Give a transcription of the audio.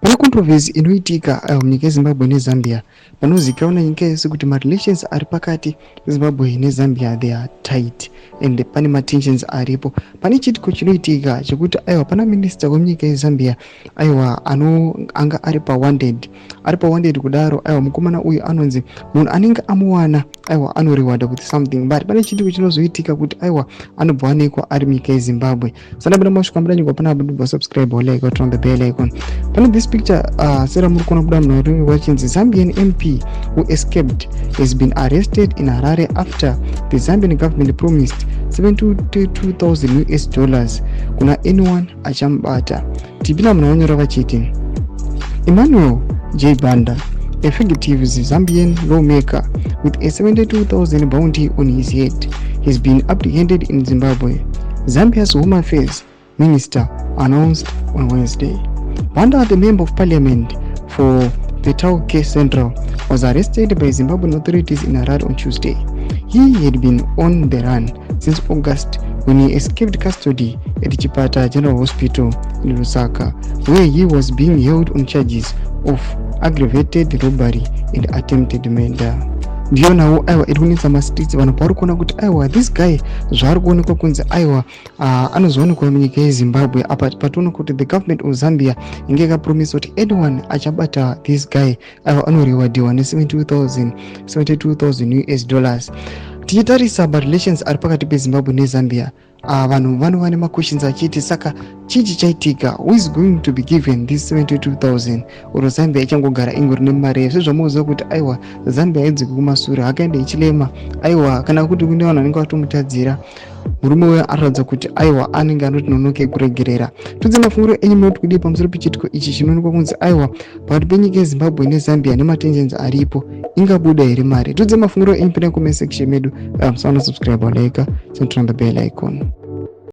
Pana controversy inoitika munyika yeZimbabwe neZambia. Panozikanwa nyika yese kuti marelations ari pakati Zimbabwe neZambia they are tight and pane matensions aripo. Pane chitiko chinoitika chekuti pana minister wemunyika yeZambia anga ari pawanted kudaro mukomana uyu anonzi munhu anenge amuwana anorewardwa with something, but pane chitiko chinozoitika kuti anobva aonekwa ari munyika yeZimbabwe. Sandapinda masvika mudanyigwa pana abudubva subscribe like turn the bell icon. Pane this picture sera muri kuona kuda munhu wachinzi Zambian MP who escaped has been arrested in Harare after the Zambian government promised $72,000 kuna anyone achamubata. Tipina munhu wanyora vachiti Emmanuel J. Banda, a fugitive Zambian lawmaker with a 72,000 bounty on his head, has been apprehended in Zimbabwe, Zambia's Home Affairs Minister announced on Wednesday. Banda, the member of parliament for the Chete Central, was arrested by Zimbabwean authorities in Harare on Tuesday. He had been on the run since August when he escaped custody at Chipata General Hospital in Lusaka, where he was being held on charges of aggravated robbery and attempted murder. Ndiyo nawo irikunetsa mastreets vanhu pari kuona kuti this guy zvaari kuonekwa kunzi anozoonekwa munyika yeZimbabwe. Apa pationa kuti the government of Zambia inge yakapromisa kuti anyone achabata this guy anorewadiwa $72,000. Tichitarisa marelations ari pakati peZimbabwe neZambia, vanhu vanova nemaquestions achiti saka chichi chaitika, who is going to be given this 72,000 or Zambia ichangogara ingori nemari. Sezvamuziva kuti Zambia haidzi kumashure, hakaenda Hichilema kana kuti kune vanhu vanenge vatomutadzira murume uyo aratidza kuti anenge anoti nonoke kuregerera. Tudze mafungiro enyu munoti kudii pamusoro pechitiko ichi chinoonekwa kunzi pakati penyika yeZimbabwe neZambia nematensions aripo ingabuda here mari. Tudze mafungiro enyu pene comment section medu. Subscribe like turn the bell icon.